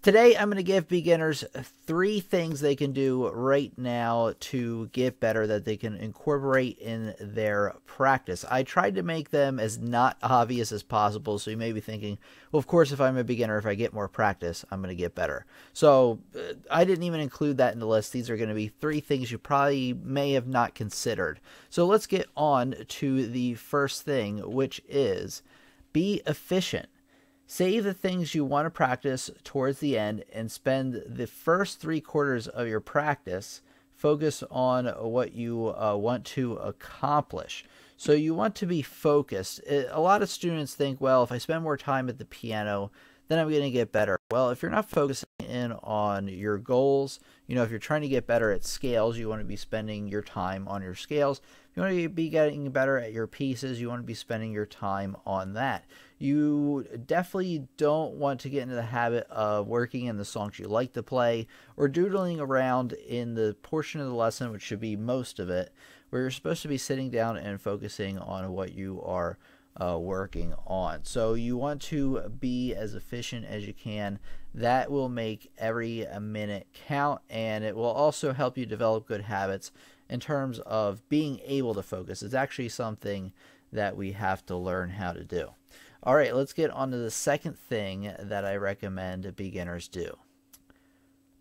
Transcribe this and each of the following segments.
Today, I'm going to give beginners 3 things they can do right now to get better that they can incorporate in their practice. I tried to make them as not obvious as possible, so you may be thinking, well, of course, if I'm a beginner, if I get more practice, I'm going to get better. So I didn't even include that in the list. These are going to be 3 things you probably may have not considered. So let's get on to the first thing, which is be efficient. Save the things you want to practice towards the end and spend the first 3/4 of your practice focus on what you want to accomplish. So you want to be focused. A lot of students think, well, if I spend more time at the piano, then I'm going to get better. Well, if you're not focusing in on your goals, if you're trying to get better at scales, you want to be spending your time on your scales. If you want to be getting better at your pieces, you want to be spending your time on that. You definitely don't want to get into the habit of working in the songs you like to play or doodling around in the portion of the lesson, which should be most of it, where you're supposed to be sitting down and focusing on what you are working on. So you want to be as efficient as you can. That will make every minute count, and it will also help you develop good habits in terms of being able to focus. It's actually something that we have to learn how to do. All right, let's get on to the second thing that I recommend beginners do.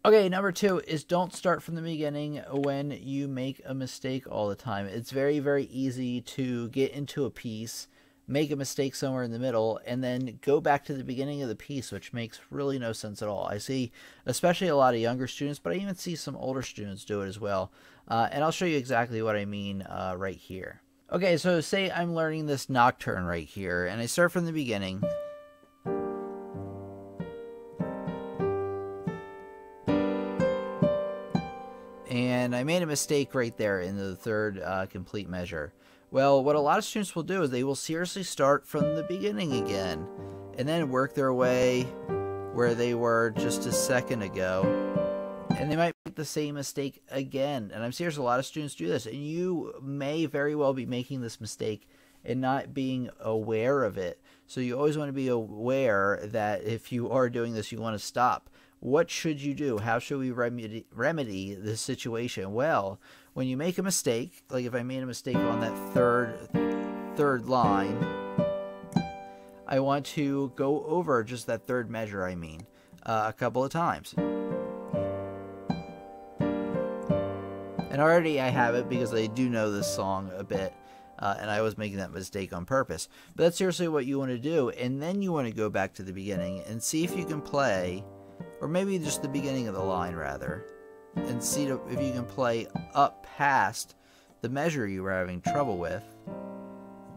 Okay, number 2 is don't start from the beginning when you make a mistake all the time. It's very, very easy to get into a piece, make a mistake somewhere in the middle, and then go back to the beginning of the piece, which makes really no sense at all. I see especially a lot of younger students, but I even see some older students do it as well. And I'll show you exactly what I mean right here. Okay, so say I'm learning this nocturne right here, and I start from the beginning. And I made a mistake right there in the third complete measure. Well, what a lot of students will do is they will seriously start from the beginning again, and then work their way where they were just a second ago. And they might make the same mistake again. And I'm serious, a lot of students do this. And you may very well be making this mistake and not being aware of it. So you always want to be aware that if you are doing this, you want to stop. What should you do? How should we remedy this situation? Well, when you make a mistake, like if I made a mistake on that third line, I want to go over just that third measure, a couple of times. And already I have it because I do know this song a bit, and I was making that mistake on purpose. But that's seriously what you want to do, and then you want to go back to the beginning and see if you can play, or maybe just the beginning of the line rather, and see if you can play up past the measure you were having trouble with,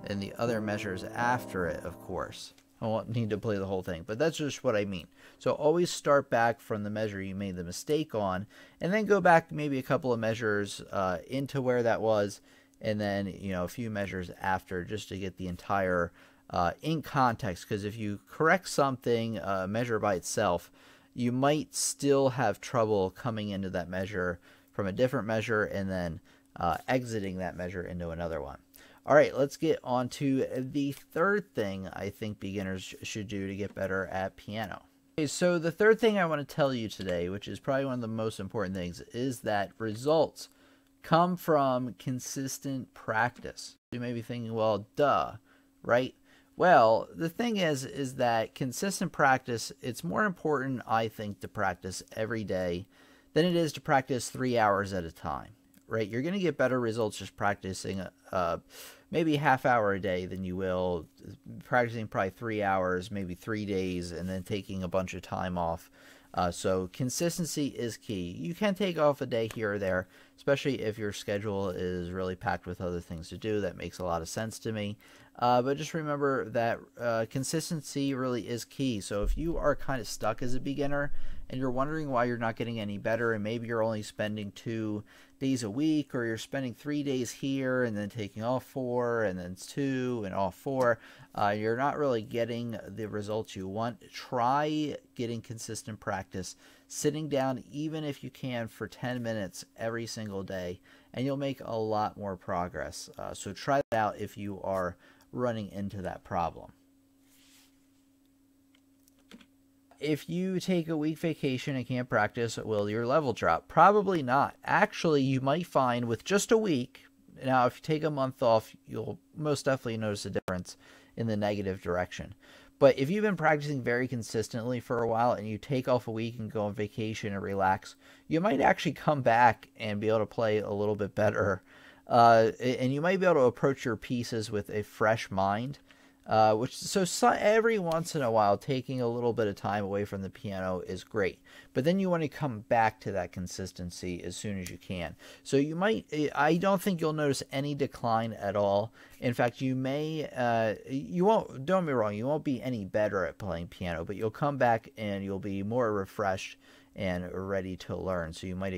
and the other measures after it, of course. I won't need to play the whole thing, but that's just what I mean. So always start back from the measure you made the mistake on, and then go back maybe a couple of measures into where that was, and then a few measures after, just to get the entire in context. Because if you correct something measure by itself, you might still have trouble coming into that measure from a different measure and then exiting that measure into another one. All right, let's get on to the third thing I think beginners should do to get better at piano. Okay, so the third thing I want to tell you today, which is probably one of the most important things, is that results come from consistent practice. You may be thinking, well, duh, right? Well, the thing is that consistent practice, it's more important, I think, to practice every day than it is to practice 3 hours at a time. Right, you're going to get better results just practicing maybe a half hour a day than you will practicing probably 3 hours, maybe 3 days, and then taking a bunch of time off. So consistency is key. You can take off a day here or there, especially if your schedule is really packed with other things to do. That makes a lot of sense to me. But just remember that consistency really is key. So if you are kind of stuck as a beginner and you're wondering why you're not getting any better, and maybe you're only spending 2 days a week, or you're spending 3 days here and then taking off 4 and then 2 and off 4, you're not really getting the results you want. Try getting consistent practice, sitting down even if you can for 10 minutes every single day, and you'll make a lot more progress. So try that out if you are running into that problem. if you take a week vacation and can't practice, will your level drop? Probably not. Actually, you might find with just a week, now if you take a month off, you'll most definitely notice a difference in the negative direction. But if you've been practicing very consistently for a while and you take off a week and go on vacation and relax, you might actually come back and be able to play a little bit better. And you might be able to approach your pieces with a fresh mind. Every once in a while, taking a little bit of time away from the piano is great. But then you want to come back to that consistency as soon as you can. So I don't think you'll notice any decline at all. In fact, you won't, don't be wrong, you won't be any better at playing piano, but you'll come back and you'll be more refreshed and ready to learn. So you might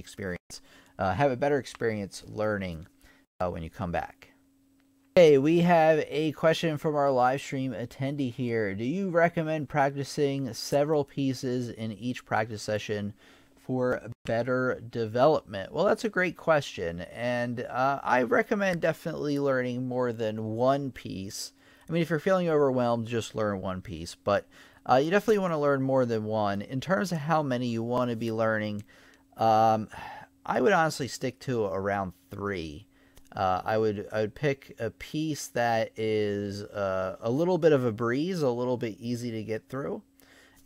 have a better experience learning when you come back. Okay, we have a question from our live stream attendee here. Do you recommend practicing several pieces in each practice session for better development? Well, that's a great question, and I recommend definitely learning more than one piece. I mean, if you're feeling overwhelmed, just learn one piece, but you definitely want to learn more than one. In terms of how many you want to be learning, I would honestly stick to around 3. I would pick a piece that is a little bit of a breeze, a little bit easy to get through.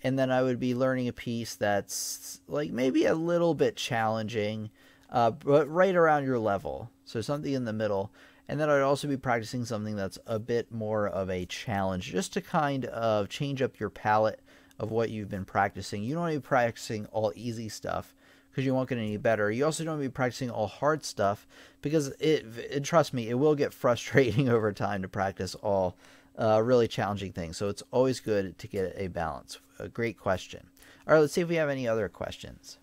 And then I would be learning a piece that's like maybe a little bit challenging, but right around your level. So something in the middle. And then I'd also be practicing something that's a bit more of a challenge, just to kind of change up your palette of what you've been practicing. You don't want to be practicing all easy stuff, because you won't get any better. You also don't want to be practicing all hard stuff, because trust me, it will get frustrating over time to practice all really challenging things. So it's always good to get a balance. A great question. All right, let's see if we have any other questions.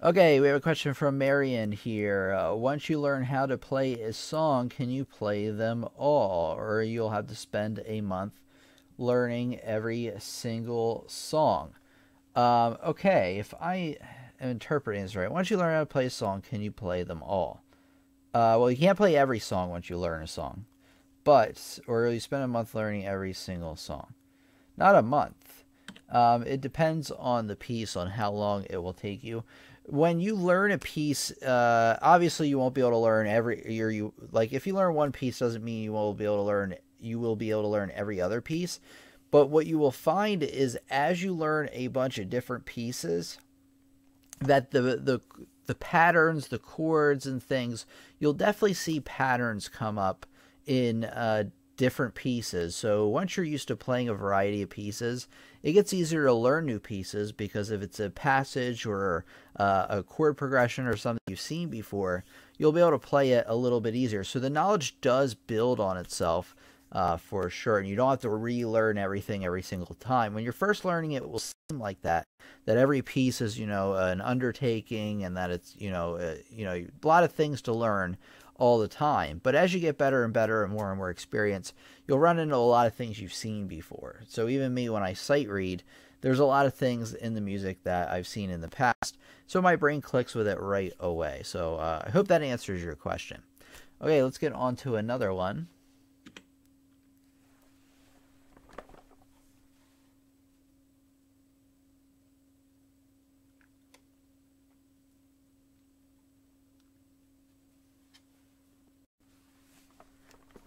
Okay, we have a question from Marion here. Once you learn how to play a song, can you play them all? Or you'll have to spend a month learning every single song. Okay, if I am interpreting this right, once you learn how to play a song, can you play them all? Well, you can't play every song once you learn a song, or you spend a month learning every single song. Not a month. It depends on the piece, on how long it will take you. When you learn a piece, obviously you won't be able to learn if you learn one piece, doesn't mean you will be able to learn every other piece. But what you will find is as you learn a bunch of different pieces, that the patterns, the chords and things, you'll definitely see patterns come up in different pieces. So once you're used to playing a variety of pieces, it gets easier to learn new pieces, because if it's a passage or a chord progression or something you've seen before, you'll be able to play it a little bit easier. So the knowledge does build on itself. For sure, and you don't have to relearn everything every single time. When you're first learning it will seem like that every piece is an undertaking, and that it's a lot of things to learn all the time. But as you get better and better and more experience, you'll run into a lot of things you've seen before. So even me, when I sight read, there's a lot of things in the music that I've seen in the past, so my brain clicks with it right away. So I hope that answers your question. Okay, let's get on to another one.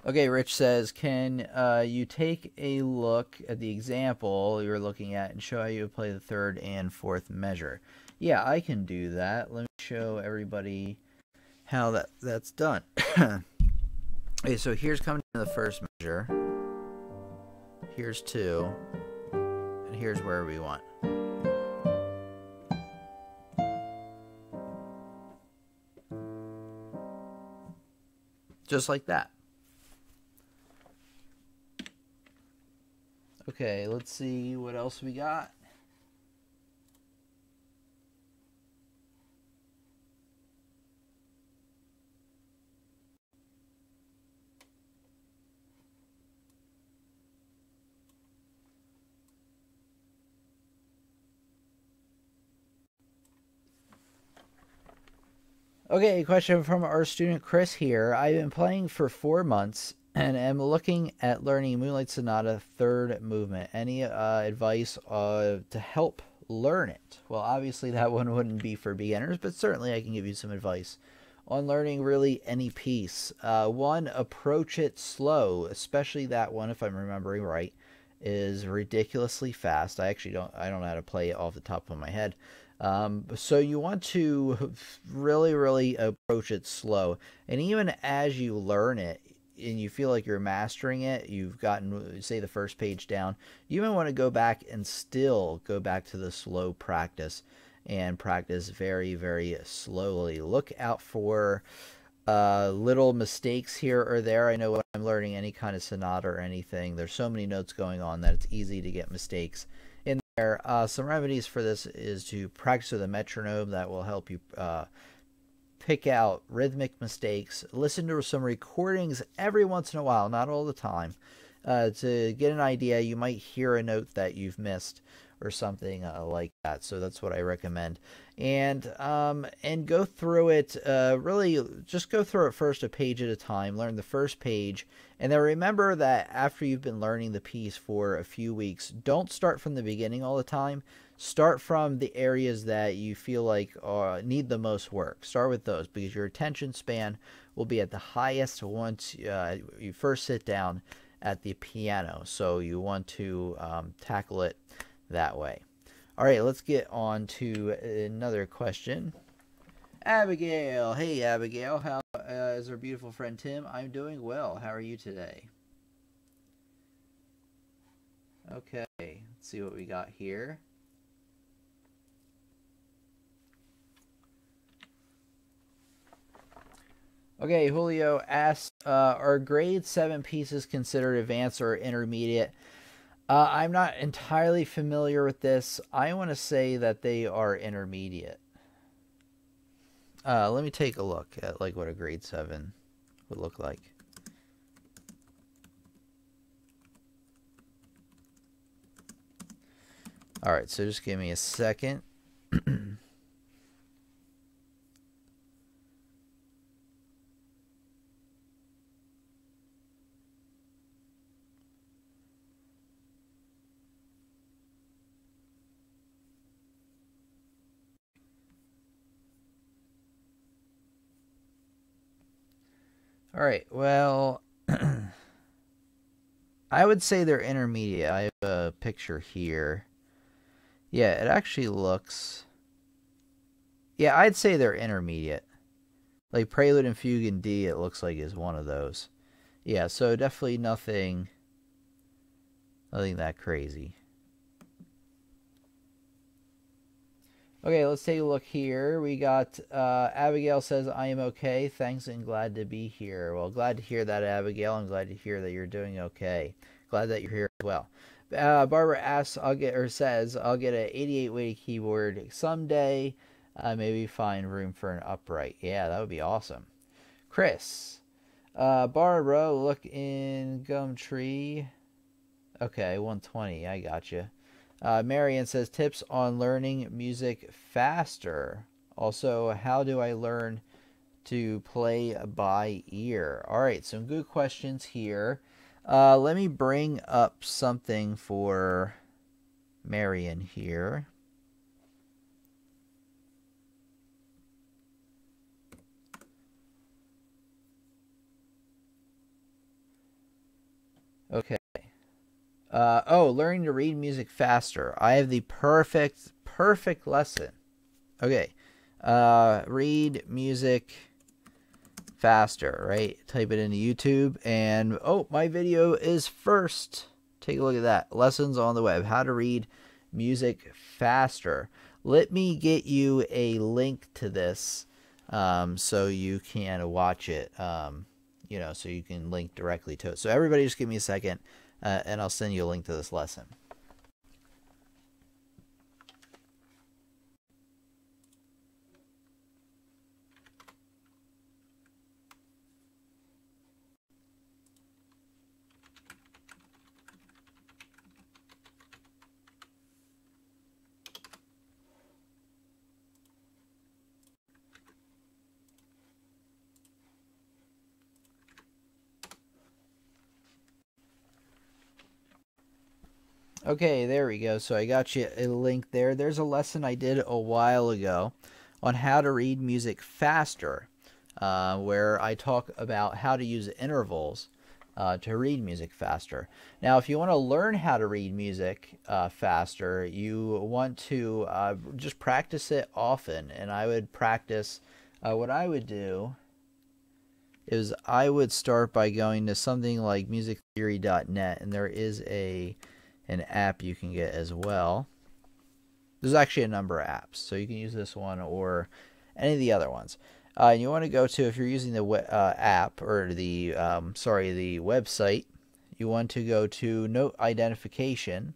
Okay, Rich says, can you take a look at the example you're looking at and show how you would play the third and fourth measure? Yeah, I can do that. Let me show everybody how that's done. Okay, so here's coming to the first measure. Here's 2. And here's where we want. Just like that. Okay, let's see what else we got. Okay, question from our student Chris here. I've been playing for 4 months And am looking at learning Moonlight Sonata third movement. Any advice to help learn it? Well, obviously that one wouldn't be for beginners, but certainly I can give you some advice on learning really any piece. One, approach it slow, especially that one, if I'm remembering right, is ridiculously fast. I don't know how to play it off the top of my head. So you want to really approach it slow, and even as you learn it and you feel like you're mastering it, you've gotten, say, the first page down, you even want to go back and still go back to the slow practice and practice very slowly. Look out for little mistakes here or there. I know when I'm learning any kind of sonata or anything, there's so many notes going on that it's easy to get mistakes in there. Some remedies for this is to practice with a metronome. That will help you pick out rhythmic mistakes. Listen to some recordings every once in a while, not all the time, to get an idea. You might hear a note that you've missed or something like that. So that's what I recommend. And go through it. Really, just go through it first, a page at a time. Learn the first page, and then remember that after you've been learning the piece for a few weeks, don't start from the beginning all the time. Start from the areas that you feel like need the most work. Start with those, because your attention span will be at the highest once you first sit down at the piano. So you want to tackle it that way. All right, let's get on to another question. Abigail. Hey, Abigail. How is our beautiful friend Tim? I'm doing well. How are you today? Okay, let's see what we got here. Okay, Julio asks, are grade 7 pieces considered advanced or intermediate? I'm not entirely familiar with this. I want to say that they are intermediate. Let me take a look at like what a grade 7 would look like. All right, so just give me a second. All right, well, I would say they're intermediate. I have a picture here. Yeah, it actually looks... Yeah, I'd say they're intermediate. Like Prelude and Fugue in D, it looks like is one of those. Yeah, so definitely nothing that crazy. Okay, let's take a look here. We got Abigail says, I am okay. Thanks and glad to be here. Well, glad to hear that, Abigail. I'm glad to hear that you're doing okay. Glad that you're here as well. Barbara asks, I'll get an 88 weighted keyboard someday. Maybe find room for an upright. Yeah, that would be awesome. Chris. Barbara, look in Gumtree. Okay, 120. I got you. Marion says, tips on learning music faster. Also, how do I learn to play by ear? All right, some good questions here. Let me bring up something for Marion here. Okay. Learning to read music faster. I have the perfect lesson. Okay. Read music faster, right? Type it into YouTube, and my video is first. Take a look at that. Lessons on the web. How to read music faster. Let me get you a link to this so you can watch it. So you can link directly to it. So everybody just give me a second. And I'll send you a link to this lesson. Okay, there we go. So I got you a link there. There's a lesson I did a while ago on how to read music faster, where I talk about how to use intervals to read music faster. Now, if you want to learn how to read music faster, you want to just practice it often. And I would practice, what I would do is I would start by going to something like musictheory.net, and there is an app you can get as well. There's actually a number of apps, so you can use this one or any of the other ones. And you want to go to, if you're using the app or the the website, you want to go to note identification,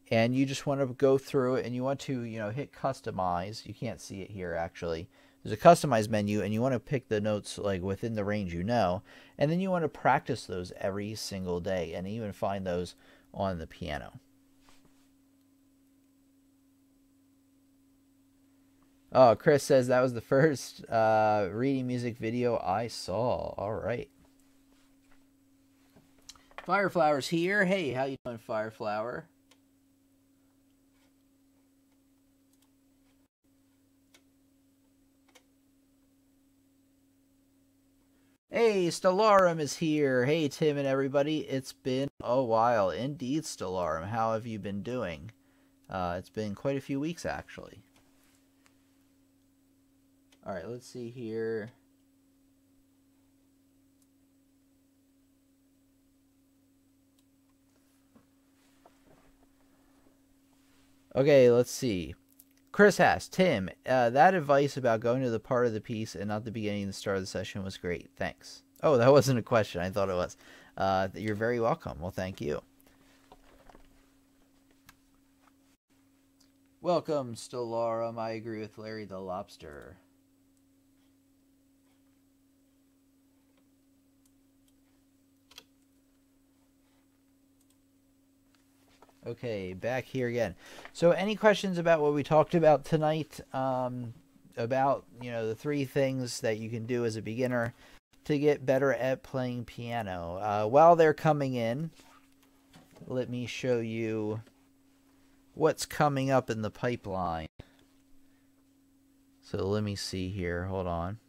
and you just want to go through it, and you want to hit customize. You can't see it here actually. There's a customize menu, and you want to pick the notes like within the range and then you want to practice those every single day, and even find those on the piano. Oh, Chris says that was the first reading music video I saw. All right. Fireflower's here. Hey, how you doing, Fireflower? Hey, Stellarum is here. Hey, Tim and everybody. It's been a while. Indeed, Stellarum. How have you been doing? It's been quite a few weeks, actually. All right, let's see here. Okay, let's see. Chris asks, Tim, that advice about going to the part of the piece and not the beginning and the start of the session was great. Thanks. Oh, that wasn't a question. I thought it was. You're very welcome. Well, thank you. Welcome, Stellarum. I agree with Larry the Lobster. Okay, back here again. So any questions about what we talked about tonight? About, the 3 things that you can do as a beginner to get better at playing piano. While they're coming in, let me show you what's coming up in the pipeline. So let me see here. Hold on.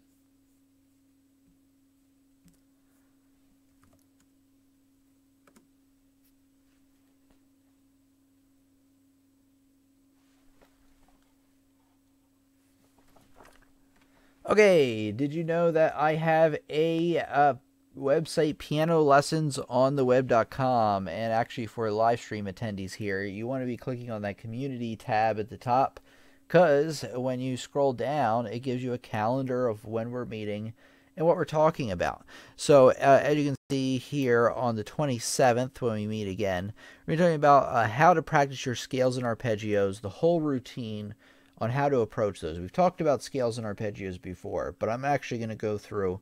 Okay, did you know that I have a website, piano lessons on the web.com, and actually for live stream attendees here, you want to be clicking on that community tab at the top, because when you scroll down, it gives you a calendar of when we're meeting and what we're talking about. So as you can see here on the 27th, when we meet again, we're talking about how to practice your scales and arpeggios, the whole routine on how to approach those. We've talked about scales and arpeggios before, but I'm actually going to go through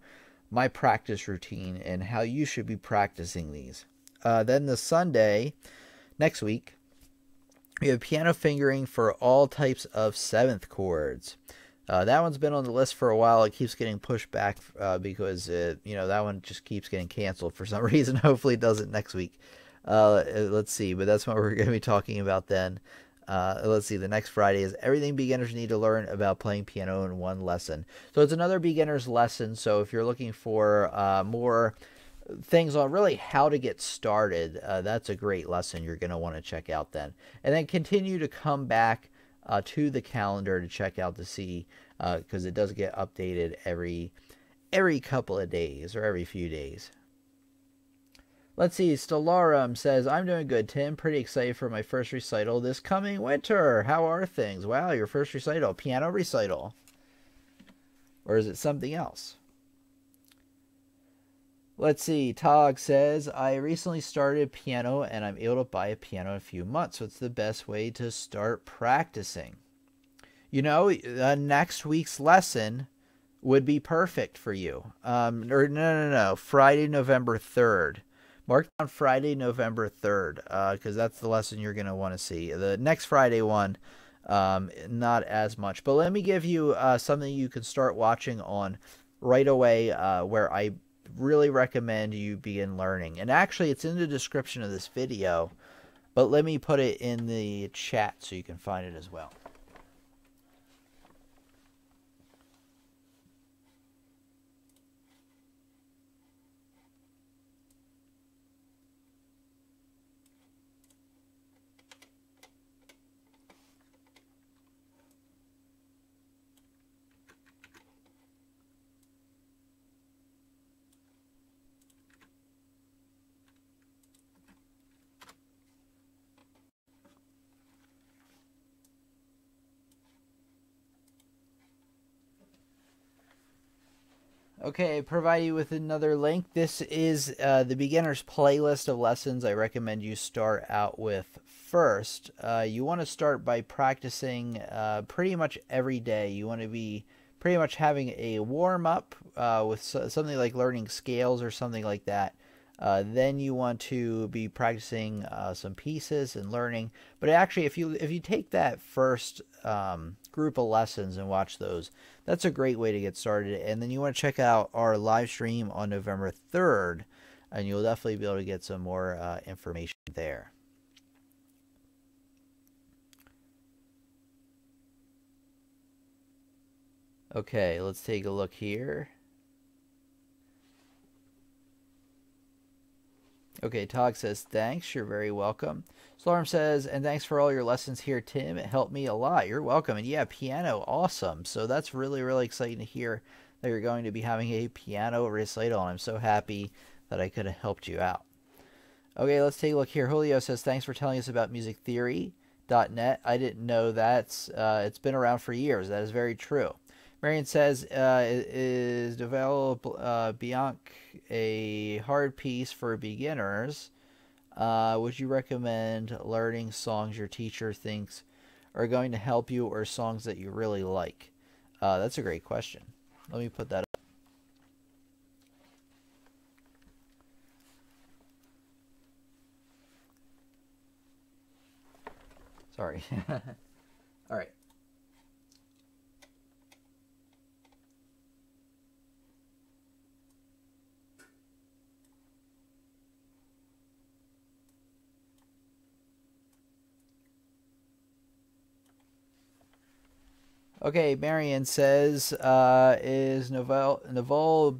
my practice routine and how you should be practicing these. Then the Sunday, next week, we have piano fingering for all types of 7th chords. That one's been on the list for a while. It keeps getting pushed back because that one just keeps getting canceled for some reason. Hopefully it doesn't next week. Let's see, but that's what we're going to be talking about then. Let's see, the next Friday is everything beginners need to learn about playing piano in one lesson. So it's another beginner's lesson. So if you're looking for more things on really how to get started, that's a great lesson you're going to want to check out then. And then continue to come back to the calendar to check out to see, because it does get updated every couple of days or every few days. Let's see, Stellarum says, I'm doing good, Tim. Pretty excited for my first recital this coming winter. How are things? Wow, your first recital. Piano recital. Or is it something else? Let's see, Tog says, I recently started piano and I'm able to buy a piano in a few months. What's the best way to start practicing? Next week's lesson would be perfect for you. No. Friday, November 3rd. Mark down Friday, November 3rd, because that's the lesson you're going to want to see. The next Friday one, not as much. But let me give you something you can start watching on right away, where I really recommend you begin learning. And actually, it's in the description of this video. But let me put it in the chat so you can find it as well. Okay, provide you with another link. This is the beginner's playlist of lessons I recommend you start out with first. You want to start by practicing pretty much every day. You want to be pretty much having a warm-up with something like learning scales or something like that. Then you want to be practicing some pieces and learning. But actually, if you take that first group of lessons and watch those, that's a great way to get started. And then you want to check out our live stream on November 3rd, and you'll definitely be able to get some more information there. Okay, let's take a look here. Okay, Tog says, thanks, you're very welcome. Storm says, and thanks for all your lessons here, Tim. It helped me a lot. You're welcome. And yeah, piano, awesome. So that's really, really exciting to hear that you're going to be having a piano recital, and I'm so happy that I could have helped you out. Okay, let's take a look here. Julio says, thanks for telling us about musictheory.net. I didn't know that. It's been around for years. That is very true. Marion says, is develop Bianc a hard piece for beginners? Would you recommend learning songs your teacher thinks are going to help you, or songs that you really like? That's a great question. Let me put that up. Sorry. All right. Okay, Marion says, is Novel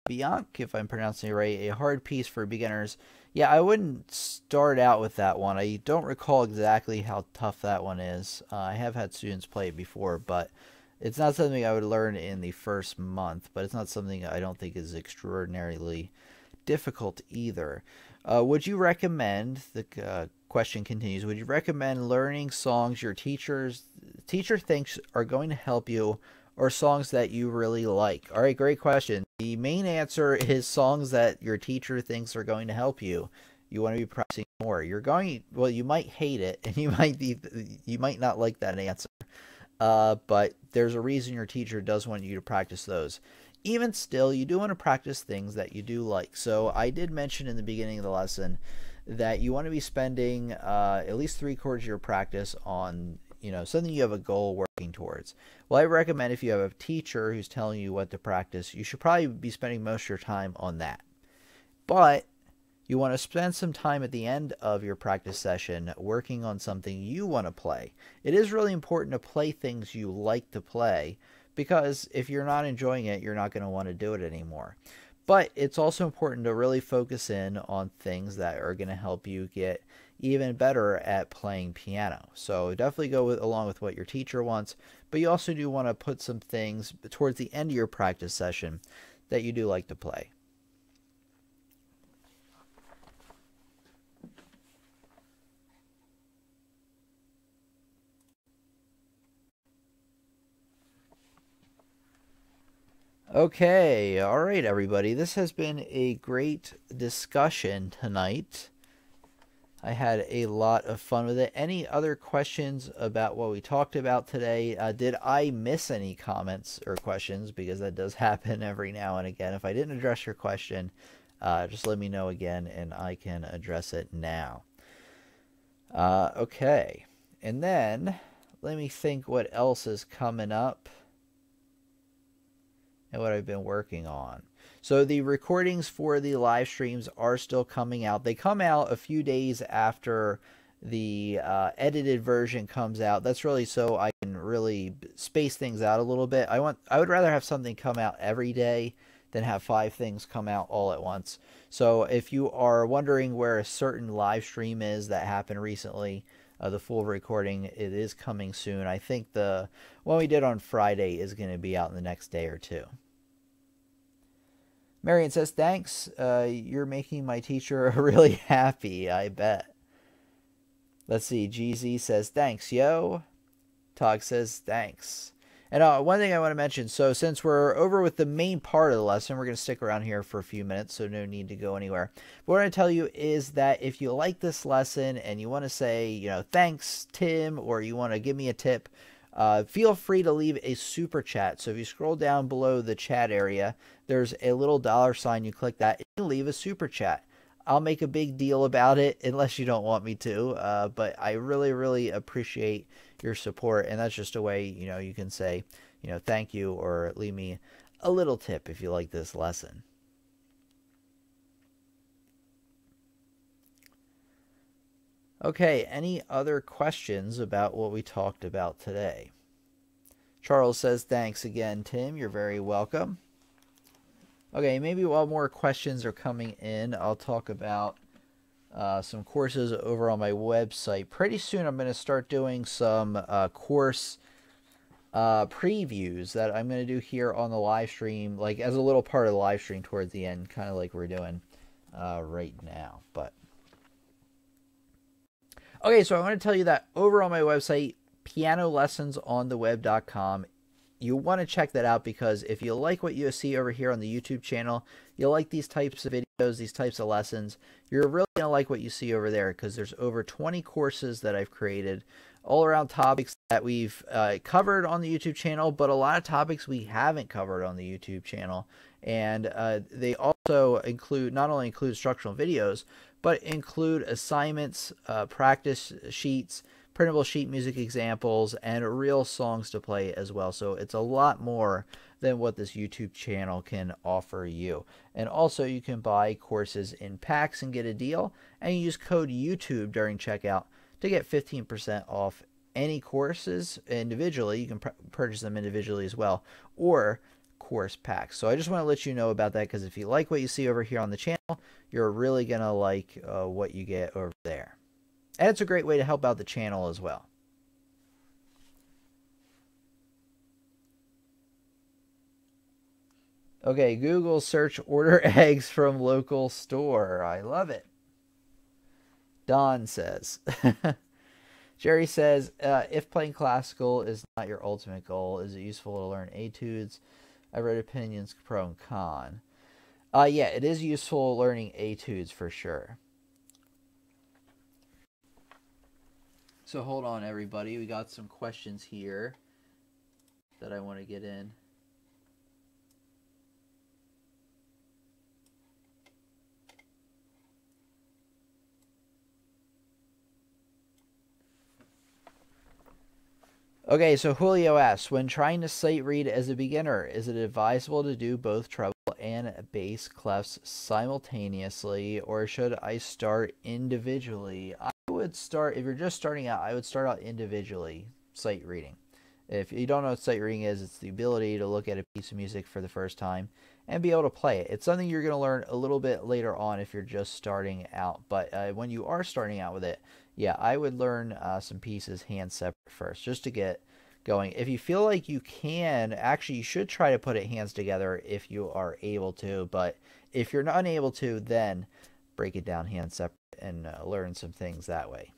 Bianc, if I'm pronouncing it right, a hard piece for beginners? Yeah, I wouldn't start out with that one. I don't recall exactly how tough that one is. I have had students play it before, but it's not something I would learn in the first month, but it's not something I don't think is extraordinarily difficult either. Would you recommend, the question continues, would you recommend learning songs your teacher thinks are going to help you, or songs that you really like? All right, great question. The main answer is songs that your teacher thinks are going to help you. You want to be practicing more. Well, you might hate it, and you might not like that answer. But there's a reason your teacher does want you to practice those. Even still, you do want to practice things that you do like. So I did mention in the beginning of the lesson that you want to be spending at least 3/4 of your practice on, something you have a goal working towards. Well, I recommend, if you have a teacher who's telling you what to practice, you should probably be spending most of your time on that. But you want to spend some time at the end of your practice session working on something you want to play. It is really important to play things you like to play, because if you're not enjoying it, you're not going to want to do it anymore. But it's also important to really focus in on things that are going to help you get even better at playing piano. So definitely go along with what your teacher wants, but you also do want to put some things towards the end of your practice session that you do like to play. Okay, all right, everybody. This has been a great discussion tonight. I had a lot of fun with it. Any other questions about what we talked about today? Did I miss any comments or questions? Because that does happen every now and again. If I didn't address your question, just let me know again, and I can address it now. Okay, and then let me think what else is coming up and what I've been working on. So the recordings for the live streams are still coming out. They come out a few days after the edited version comes out, that's really so I can really space things out a little bit. I would rather have something come out every day than have 5 things come out all at once. So if you are wondering where a certain live stream is that happened recently, the full recording, it is coming soon. I think the one we did on Friday is going to be out in the next day or two. Marion says, thanks. You're making my teacher really happy, I bet. Let's see. GZ says, thanks, yo. Tog says, thanks. And one thing I want to mention, so since we're over with the main part of the lesson, we're going to stick around here for a few minutes, so no need to go anywhere. But what I want to tell you is that if you like this lesson and you want to say, thanks, Tim, or you want to give me a tip, feel free to leave a super chat. So if you scroll down below the chat area, there's a little $sign. You click that and leave a super chat. I'll make a big deal about it unless you don't want me to. But I really, really appreciate your support. And that's just a way, you can say, thank you, or leave me a little tip if you like this lesson. Okay, any other questions about what we talked about today? Charles says, thanks again, Tim. You're very welcome. Okay, maybe while more questions are coming in, I'll talk about some courses over on my website. Pretty soon I'm going to start doing some course previews that I'm going to do here on the live stream, like as a little part of the live stream towards the end, kind of like we're doing right now. But okay, so I want to tell you that over on my website, pianolessonsontheweb.com, you want to check that out, because if you like what you see over here on the YouTube channel, you like these types of videos, these types of lessons, you're really going to like what you see over there, because there's over 20 courses that I've created all around topics that we've covered on the YouTube channel, but a lot of topics we haven't covered on the YouTube channel. And they also not only include instructional videos, but include assignments, practice sheets, printable sheet music examples, and real songs to play as well. So it's a lot more than what this YouTube channel can offer you. And also you can buy courses in packs and get a deal, and you use code YouTube during checkout to get 15% off any courses individually. You can purchase them individually as well, or course packs. So I just want to let you know about that, because if you like what you see over here on the channel, you're really going to like what you get over there. And it's a great way to help out the channel as well. Okay, Google search order eggs from local store. I love it. Don says. Jerry says, if playing classical is not your ultimate goal, is it useful to learn etudes? I read opinions pro and con. Yeah, it is useful learning etudes for sure. So hold on, everybody. We got some questions here that I want to get in. Okay, so Julio asks, when trying to sight read as a beginner, is it advisable to do both treble and bass clefs simultaneously, or should I start individually? I would start, if you're just starting out, I would start out individually sight reading. If you don't know what sight reading is, it's the ability to look at a piece of music for the first time and be able to play it. It's something you're going to learn a little bit later on if you're just starting out. But when you are starting out with it, yeah, I would learn some pieces hand separate first, just to get going. If you feel like you can, actually, you should try to put it hands together if you are able to. But if you're not unable to, then break it down hand separate and learn some things that way.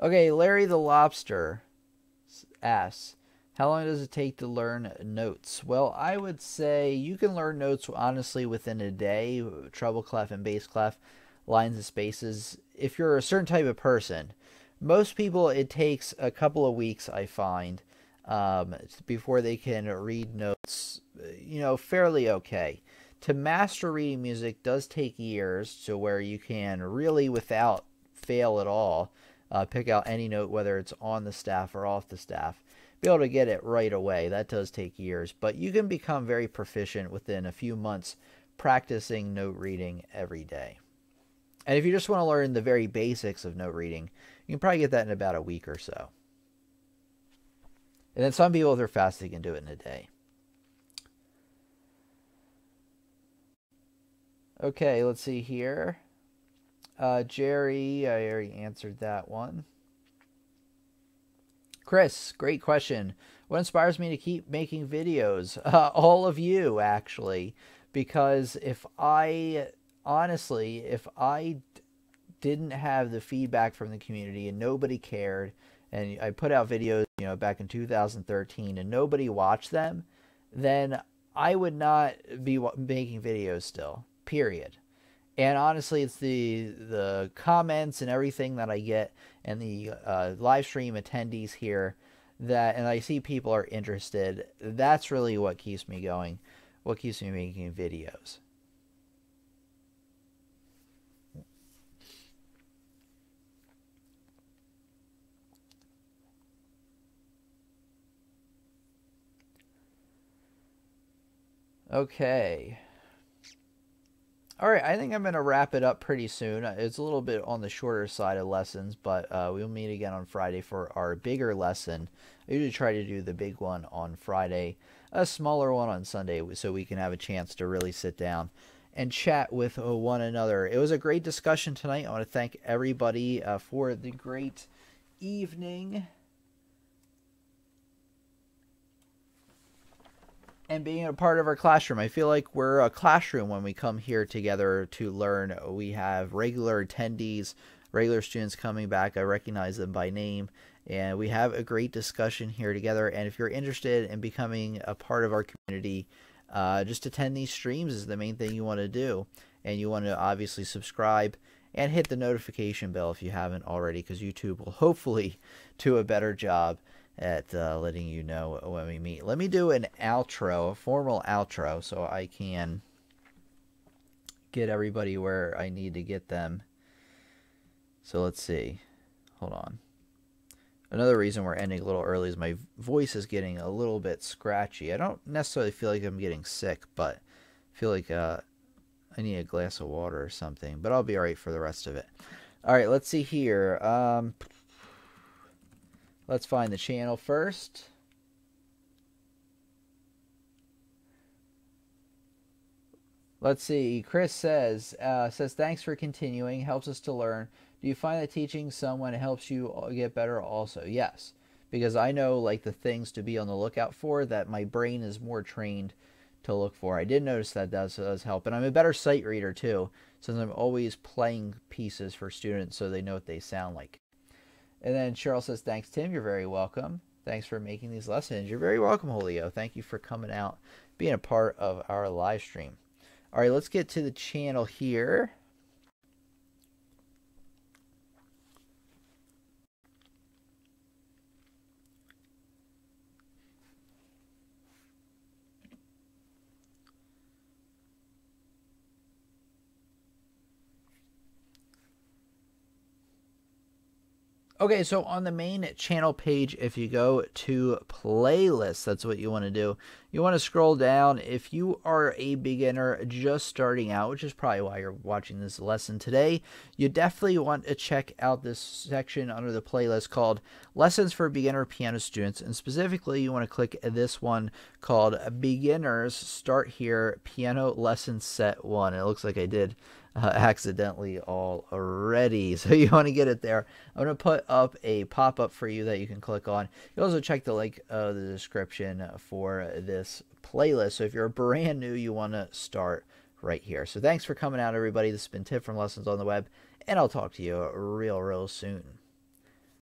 Okay, Larry the Lobster asks, how long does it take to learn notes? Well, I would say you can learn notes honestly within a day, treble clef and bass clef, lines and spaces. If you're a certain type of person, most people it takes a couple of weeks, I find, before they can read notes, fairly okay. to master reading music does take years, to where you can really, without fail at all, pick out any note, whether it's on the staff or off the staff, be able to get it right away. That does take years, but you can become very proficient within a few months practicing note reading every day. And if you just want to learn the very basics of note reading, you can probably get that in about a week or so. And then some people, if they're fast, they can do it in a day. Okay, let's see here. Jerry, I already answered that one. Chris, great question. What inspires me to keep making videos? All of you, actually. Because if I didn't have the feedback from the community and nobody cared, and I put out videos, back in 2013 and nobody watched them, then I would not be making videos still, period. And honestly, it's the comments and everything that I get and the live stream attendees here and I see people are interested. That's really what keeps me going, what keeps me making videos. Okay. All right, I think I'm going to wrap it up pretty soon. It's a little bit on the shorter side of lessons, but we'll meet again on Friday for our bigger lesson. I usually try to do the big one on Friday, a smaller one on Sunday, so we can have a chance to really sit down and chat with one another. It was a great discussion tonight. I want to thank everybody for the great evening and being a part of our classroom. I feel like we're a classroom when we come here together to learn. We have regular attendees, regular students coming back. I recognize them by name, and we have a great discussion here together. And if you're interested in becoming a part of our community, just attend these streams is the main thing you want to do. And you want to obviously subscribe and hit the notification bell if you haven't already, because YouTube will hopefully do a better job at letting you know when we meet. Let me do an outro, a formal outro, so I can get everybody where I need to get them. So let's see. Hold on. Another reason we're ending a little early is my voice is getting a little bit scratchy. I don't necessarily feel like I'm getting sick, but I feel like I need a glass of water or something. But I'll be alright for the rest of it. Alright, let's see here. Let's find the channel first. Let's see. Chris says thanks for continuing. Helps us to learn. Do you find that teaching someone helps you get better also? Yes, because I know like the things to be on the lookout for that my brain is more trained to look for. I did notice that does help, and I'm a better sight reader too, since I'm always playing pieces for students so they know what they sound like. And then Cheryl says, thanks, Tim. You're very welcome. Thanks for making these lessons. You're very welcome, Julio. Thank you for coming out, being a part of our live stream. All right, let's get to the channel here. Okay, so on the main channel page, if you go to playlists, that's what you want to do. You want to scroll down. If you are a beginner just starting out, which is probably why you're watching this lesson today, you definitely want to check out this section under the playlist called Lessons for Beginner Piano Students. And specifically, you want to click this one called Beginners Start Here Piano Lesson Set 1. It looks like I did accidentally already, so you want to get it there. I'm going to put up a pop-up for you that you can click on. You also check the link of the description for this playlist, so if you're brand new, you want to start right here. So thanks for coming out, everybody. This has been Tim from Lessons on the Web, and I'll talk to you real soon.